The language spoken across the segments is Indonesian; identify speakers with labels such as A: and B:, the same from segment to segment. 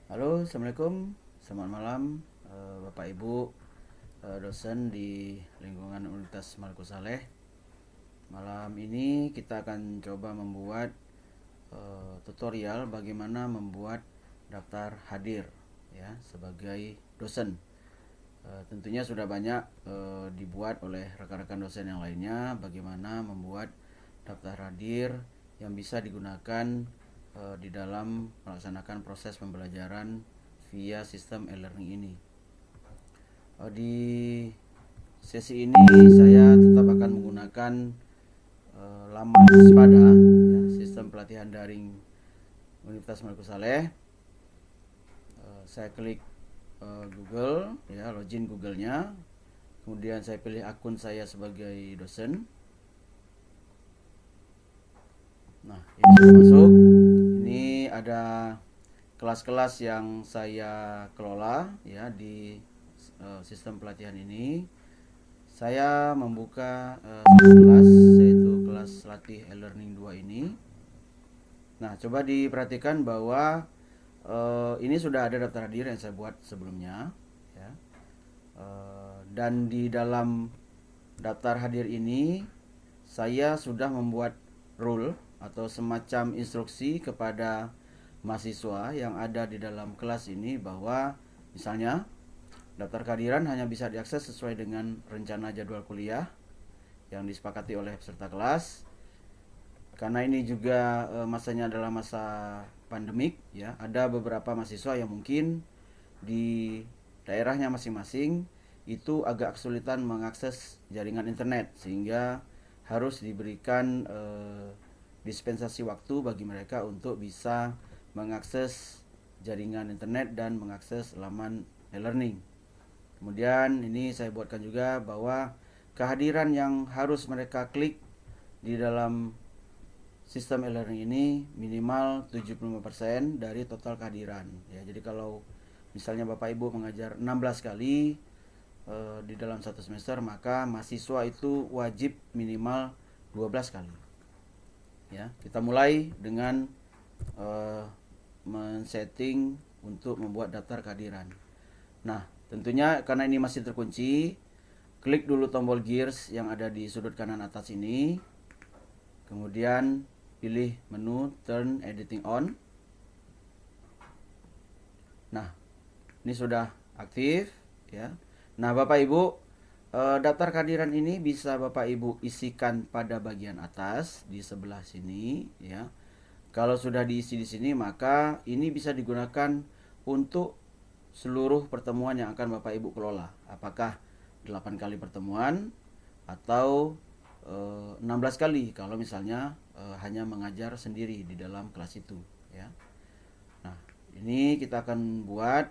A: Halo, Assalamualaikum. Selamat malam, Bapak Ibu, dosen di lingkungan Universitas Maluku Saleh. Malam ini kita akan coba membuat tutorial bagaimana membuat daftar hadir ya sebagai dosen. Tentunya sudah banyak dibuat oleh rekan-rekan dosen yang lainnya bagaimana membuat daftar hadir yang bisa digunakan di dalam melaksanakan proses pembelajaran via sistem e-learning ini. Di sesi ini saya tetap akan menggunakan laman SPADA, ya, sistem pelatihan daring Universitas Maluku Saleh. Saya klik Google, ya, login Google-nya. Kemudian saya pilih akun saya sebagai dosen. Nah, ini sudah masuk. Ini ada kelas-kelas yang saya kelola ya di sistem pelatihan ini. Saya membuka satu kelas, yaitu kelas latih e-learning 2 ini. Nah, coba diperhatikan bahwa ini sudah ada daftar hadir yang saya buat sebelumnya ya. Dan di dalam daftar hadir ini saya sudah membuat rule atau semacam instruksi kepada mahasiswa yang ada di dalam kelas ini bahwa misalnya daftar kehadiran hanya bisa diakses sesuai dengan rencana jadwal kuliah yang disepakati oleh peserta kelas. Karena ini juga masanya adalah masa pandemik ya, ada beberapa mahasiswa yang mungkin di daerahnya masing-masing itu agak kesulitan mengakses jaringan internet sehingga harus diberikan dispensasi waktu bagi mereka untuk bisa mengakses jaringan internet dan mengakses laman e-learning. Kemudian ini saya buatkan juga bahwa kehadiran yang harus mereka klik di dalam sistem e-learning ini minimal 75% dari total kehadiran ya. Jadi kalau misalnya Bapak Ibu mengajar 16 kali di dalam satu semester, maka mahasiswa itu wajib minimal 12 kali. Ya, kita mulai dengan men-setting untuk membuat daftar kehadiran. Nah, tentunya karena ini masih terkunci, klik dulu tombol gears yang ada di sudut kanan atas ini. Kemudian pilih menu Turn Editing On. Nah, ini sudah aktif ya. Nah, Bapak Ibu, daftar kehadiran ini bisa Bapak Ibu isikan pada bagian atas di sebelah sini ya. Kalau sudah diisi di sini, maka ini bisa digunakan untuk seluruh pertemuan yang akan Bapak Ibu kelola. Apakah 8 kali pertemuan atau 16 kali kalau misalnya hanya mengajar sendiri di dalam kelas itu ya. Nah, ini kita akan buat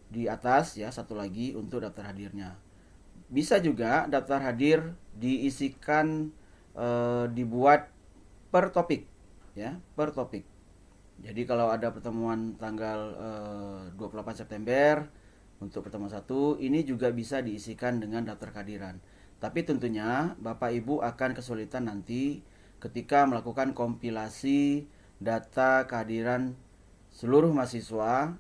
A: di atas ya satu lagi untuk daftar hadirnya. Bisa juga daftar hadir diisikan dibuat per topik ya, per topik. Jadi kalau ada pertemuan tanggal 28 September untuk pertemuan 1, ini juga bisa diisikan dengan daftar kehadiran. Tapi tentunya Bapak Ibu akan kesulitan nanti ketika melakukan kompilasi data kehadiran seluruh mahasiswa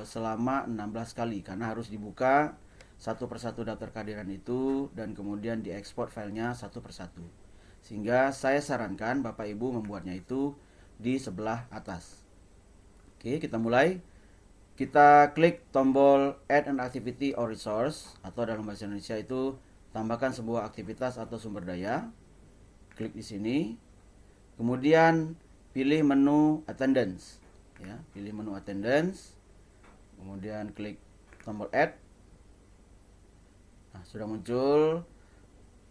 A: selama 16 kali karena harus dibuka satu persatu daftar kehadiran itu dan kemudian diekspor filenya satu persatu. Sehingga saya sarankan Bapak Ibu membuatnya itu di sebelah atas. Oke, kita mulai. Kita klik tombol Add an Activity or Resource atau dalam bahasa Indonesia itu tambahkan sebuah aktivitas atau sumber daya. Klik di sini. Kemudian pilih menu Attendance. Ya, pilih menu Attendance. Kemudian klik tombol Add. Nah, sudah muncul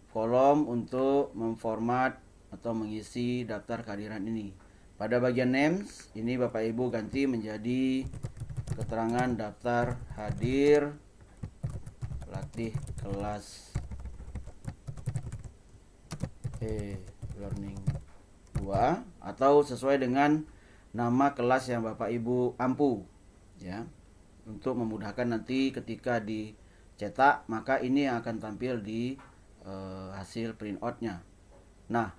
A: kolom untuk memformat atau mengisi daftar kehadiran ini. Pada bagian names, ini Bapak Ibu ganti menjadi keterangan daftar hadir latih kelas e-learning 2 atau sesuai dengan nama kelas yang Bapak Ibu ampu ya. Untuk memudahkan nanti ketika dicetak, maka ini yang akan tampil di hasil printoutnya. Nah,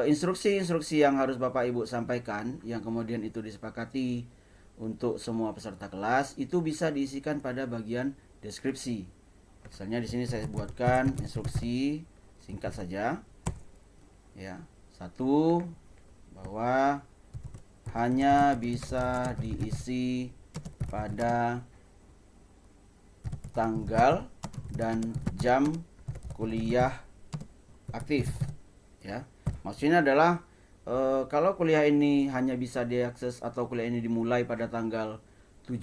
A: instruksi-instruksi yang harus Bapak Ibu sampaikan yang kemudian itu disepakati untuk semua peserta kelas itu bisa diisikan pada bagian deskripsi. Misalnya di sini saya buatkan instruksi singkat saja. Ya, 1, bahwa hanya bisa diisi pada tanggal dan jam kuliah aktif. Ya, maksudnya adalah kalau kuliah ini hanya bisa diakses atau kuliah ini dimulai pada tanggal 7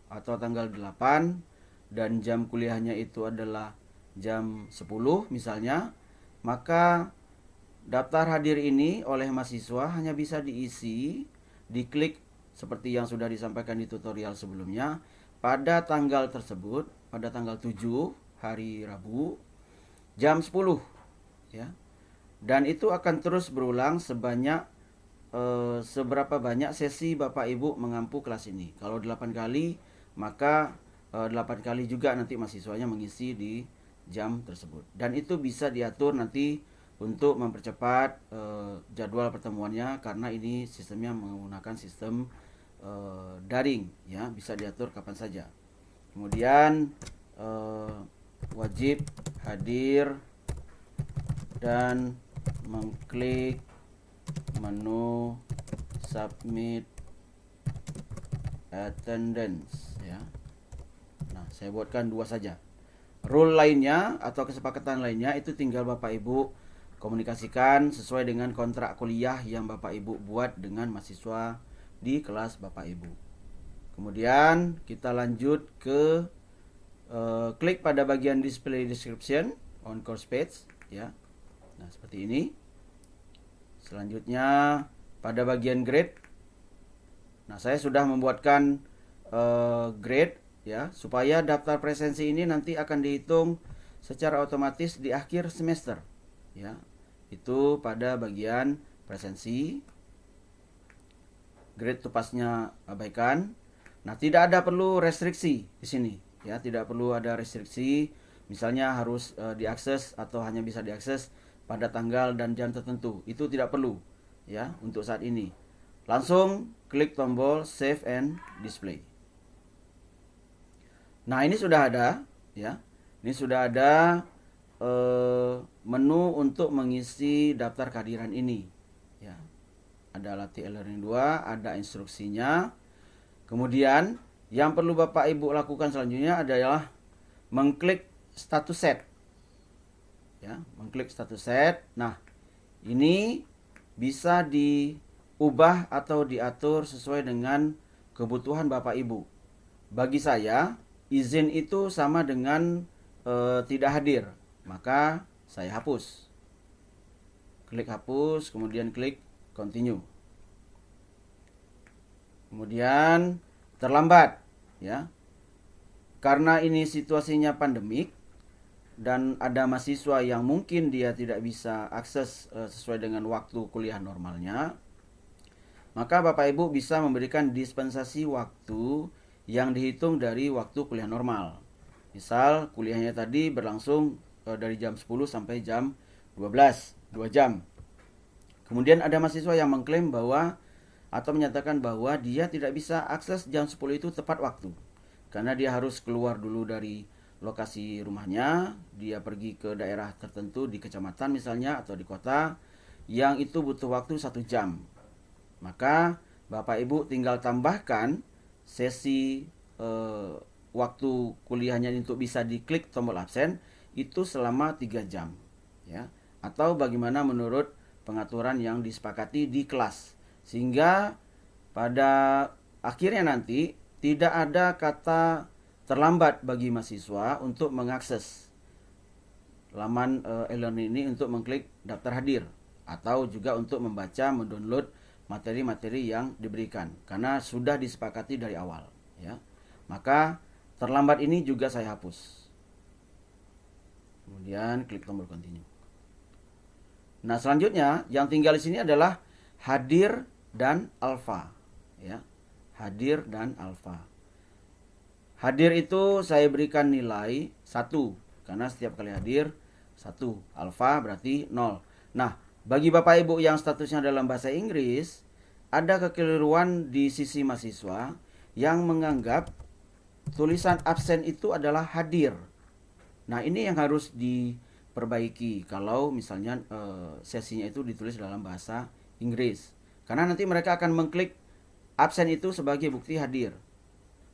A: atau tanggal 8 dan jam kuliahnya itu adalah jam 10 misalnya, maka daftar hadir ini oleh mahasiswa hanya bisa diisi, diklik seperti yang sudah disampaikan di tutorial sebelumnya pada tanggal tersebut, pada tanggal 7 hari Rabu jam 10 ya. Dan itu akan terus berulang seberapa banyak sesi Bapak Ibu mengampu kelas ini. Kalau 8 kali, maka 8 kali juga nanti mahasiswanya mengisi di jam tersebut. Dan itu bisa diatur nanti untuk mempercepat jadwal pertemuannya, karena ini sistemnya menggunakan sistem daring ya, bisa diatur kapan saja. Kemudian wajib hadir dan mengklik menu submit attendance ya. Nah, saya buatkan 2 saja. Rule lainnya atau kesepakatan lainnya itu tinggal Bapak Ibu komunikasikan sesuai dengan kontrak kuliah yang Bapak Ibu buat dengan mahasiswa di kelas Bapak Ibu. Kemudian kita lanjut ke klik pada bagian display description on course page ya. Nah, seperti ini. Selanjutnya pada bagian grade. Nah, saya sudah membuatkan grade ya, supaya daftar presensi ini nanti akan dihitung secara otomatis di akhir semester ya. Itu pada bagian presensi. Grade tupasnya abaikan. Nah, tidak ada perlu restriksi di sini ya, tidak perlu ada restriksi misalnya harus diakses atau hanya bisa diakses pada tanggal dan jam tertentu. Itu tidak perlu ya untuk saat ini. Langsung klik tombol save and display. Nah, ini sudah ada ya. Ini sudah ada menu untuk mengisi daftar kehadiran ini ya. Ada latih e-learning 2, ada instruksinya. Kemudian yang perlu Bapak Ibu lakukan selanjutnya adalah mengklik status set ya, mengklik status set. Nah, ini bisa diubah atau diatur sesuai dengan kebutuhan Bapak Ibu. Bagi saya, izin itu sama dengan tidak hadir, maka saya hapus. Klik hapus, kemudian klik continue. Kemudian terlambat ya. Karena ini situasinya pandemik dan ada mahasiswa yang mungkin dia tidak bisa akses sesuai dengan waktu kuliah normalnya, maka Bapak Ibu bisa memberikan dispensasi waktu yang dihitung dari waktu kuliah normal. Misal kuliahnya tadi berlangsung dari jam 10 sampai jam 12, 2 jam. Kemudian ada mahasiswa yang mengklaim bahwa atau menyatakan bahwa dia tidak bisa akses jam 10 itu tepat waktu, karena dia harus keluar dulu dari lokasi rumahnya, dia pergi ke daerah tertentu di kecamatan misalnya atau di kota, yang itu butuh waktu 1 jam. Maka Bapak Ibu tinggal tambahkan sesi waktu kuliahnya untuk bisa diklik tombol absen itu selama 3 jam ya. Atau bagaimana menurut pengaturan yang disepakati di kelas, sehingga pada akhirnya nanti tidak ada kata terlambat bagi mahasiswa untuk mengakses laman e-learning ini untuk mengklik daftar hadir atau juga untuk membaca, mendownload materi-materi yang diberikan, karena sudah disepakati dari awal ya. Maka terlambat ini juga saya hapus. Kemudian klik tombol continue. Nah, selanjutnya yang tinggal di sini adalah hadir dan alfa ya. Hadir dan alfa. Hadir itu saya berikan nilai 1 karena setiap kali hadir 1. Alfa berarti 0. Nah, bagi Bapak Ibu yang statusnya dalam bahasa Inggris, ada kekeliruan di sisi mahasiswa yang menganggap tulisan absen itu adalah hadir. Nah, ini yang harus diperbaiki kalau misalnya sesinya itu ditulis dalam bahasa Inggris. Karena nanti mereka akan mengklik absen itu sebagai bukti hadir.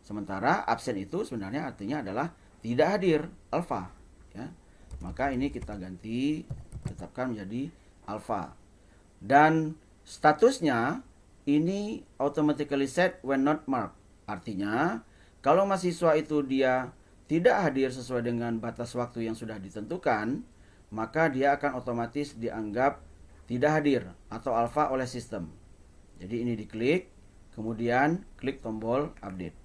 A: Sementara absen itu sebenarnya artinya adalah tidak hadir, alpha. Ya. Maka ini kita ganti, tetapkan menjadi alpha. Dan statusnya ini automatically set when not marked. Artinya, kalau mahasiswa itu dia tidak hadir sesuai dengan batas waktu yang sudah ditentukan, maka dia akan otomatis dianggap tidak hadir atau alpha oleh sistem. Jadi ini diklik, kemudian klik tombol update.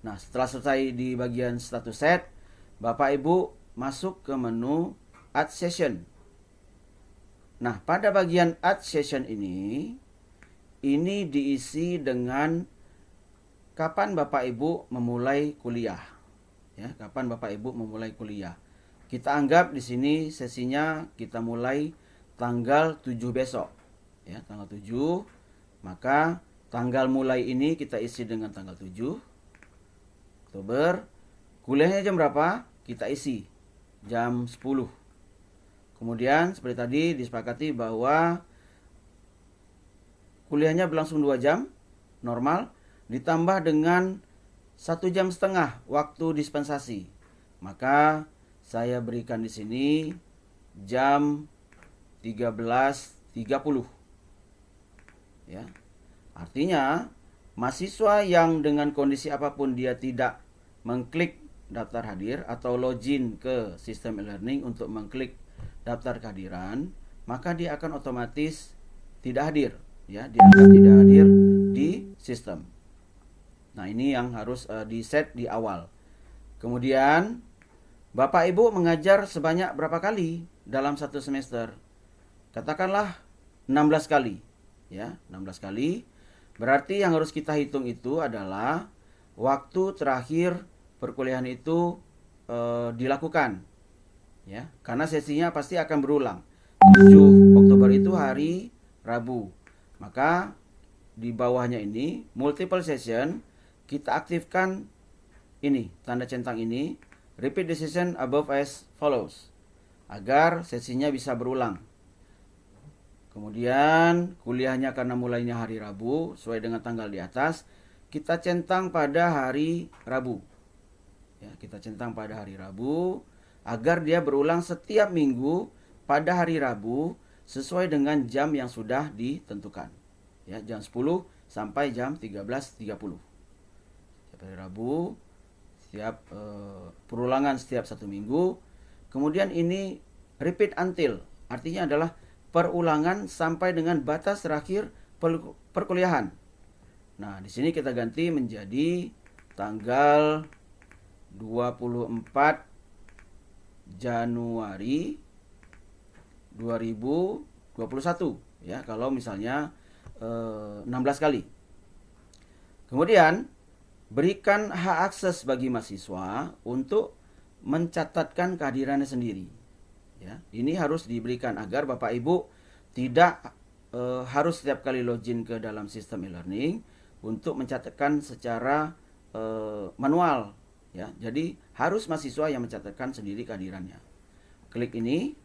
A: Nah, setelah selesai di bagian status set, Bapak Ibu masuk ke menu Add Session. Nah, pada bagian Add Session ini diisi dengan kapan Bapak Ibu memulai kuliah. Ya, kapan Bapak Ibu memulai kuliah. Kita anggap di sini sesinya kita mulai tanggal 7 besok. Ya, tanggal 7. Maka tanggal mulai ini kita isi dengan tanggal 7 Oktober. Kuliahnya jam berapa? Kita isi jam 10. Kemudian seperti tadi disepakati bahwa kuliahnya berlangsung 2 jam normal ditambah dengan 1,5 jam waktu dispensasi. Maka saya berikan di sini jam 13.30. Ya. Artinya mahasiswa yang dengan kondisi apapun dia tidak mengklik daftar hadir atau login ke sistem e-learning untuk mengklik daftar kehadiran, maka dia akan otomatis tidak hadir, ya, dianggap tidak hadir di sistem. Nah, ini yang harus di-set di awal. Kemudian Bapak Ibu mengajar sebanyak berapa kali dalam satu semester? Katakanlah 16 kali, ya, 16 kali. Berarti yang harus kita hitung itu adalah waktu terakhir perkuliahan itu dilakukan. Ya, karena sesinya pasti akan berulang. 7 Oktober itu hari Rabu. Maka di bawahnya ini multiple session kita aktifkan ini, tanda centang ini, repeat the session above as follows, agar sesinya bisa berulang. Kemudian kuliahnya karena mulainya hari Rabu sesuai dengan tanggal di atas, kita centang pada hari Rabu. Ya, kita centang pada hari Rabu agar dia berulang setiap minggu pada hari Rabu sesuai dengan jam yang sudah ditentukan. Ya, jam 10 sampai jam 13.30. Setiap hari Rabu, setiap perulangan setiap 1 minggu. Kemudian ini repeat until, artinya adalah perulangan sampai dengan batas terakhir perkuliahan. Nah, di sini kita ganti menjadi tanggal 24 Januari 2021, ya, kalau misalnya 16 kali. Kemudian berikan hak akses bagi mahasiswa untuk mencatatkan kehadirannya sendiri. Ya, ini harus diberikan agar Bapak Ibu tidak harus setiap kali login ke dalam sistem e-learning untuk mencatatkan secara manual. Ya, jadi harus mahasiswa yang mencatatkan sendiri kehadirannya. Klik ini,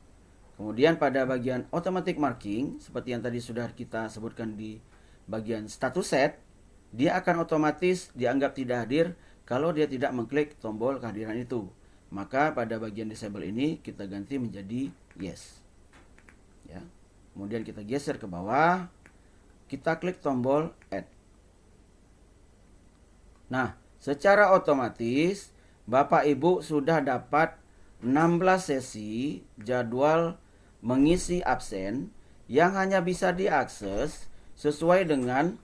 A: kemudian pada bagian automatic marking seperti yang tadi sudah kita sebutkan di bagian status set, dia akan otomatis dianggap tidak hadir kalau dia tidak mengklik tombol kehadiran itu. Maka pada bagian disable ini kita ganti menjadi yes. Ya. Kemudian kita geser ke bawah, kita klik tombol add. Nah, secara otomatis Bapak Ibu sudah dapat 16 sesi jadwal mengisi absen yang hanya bisa diakses sesuai dengan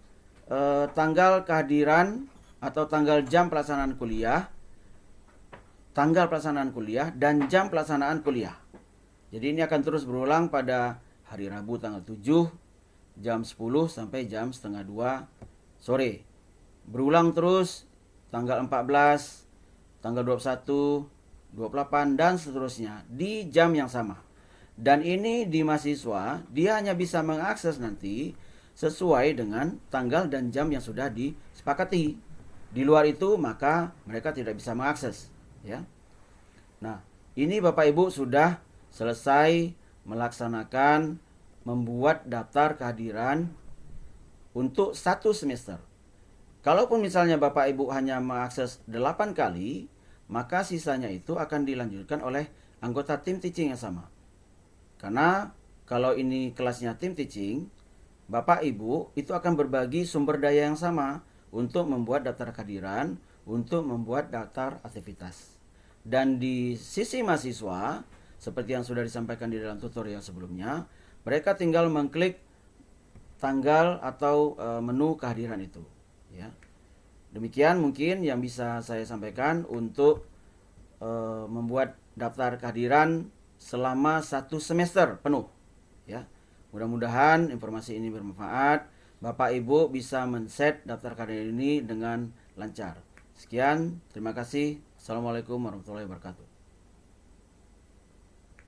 A: tanggal kehadiran atau tanggal jam pelaksanaan kuliah, tanggal pelaksanaan kuliah, dan jam pelaksanaan kuliah. Jadi ini akan terus berulang pada hari Rabu tanggal 7, jam 10 sampai jam setengah 2 sore. Berulang terus tanggal 14, tanggal 21, 28, dan seterusnya di jam yang sama. Dan ini di mahasiswa, dia hanya bisa mengakses nanti sesuai dengan tanggal dan jam yang sudah disepakati. Di luar itu maka mereka tidak bisa mengakses, ya. Nah, ini Bapak Ibu sudah selesai melaksanakan membuat daftar kehadiran untuk 1 semester. Kalaupun misalnya Bapak Ibu hanya mengakses 8 kali, maka sisanya itu akan dilanjutkan oleh anggota tim teaching yang sama. Karena kalau ini kelasnya tim teaching, Bapak Ibu itu akan berbagi sumber daya yang sama untuk membuat daftar kehadiran, untuk membuat daftar aktivitas. Dan di sisi mahasiswa, seperti yang sudah disampaikan di dalam tutorial sebelumnya, mereka tinggal mengklik tanggal atau menu kehadiran itu, ya. Demikian mungkin yang bisa saya sampaikan untuk membuat daftar kehadiran selama 1 semester penuh, ya. Mudah-mudahan informasi ini bermanfaat. Bapak Ibu bisa men-set daftar kehadiran ini dengan lancar. Sekian, terima kasih. Assalamualaikum warahmatullahi wabarakatuh.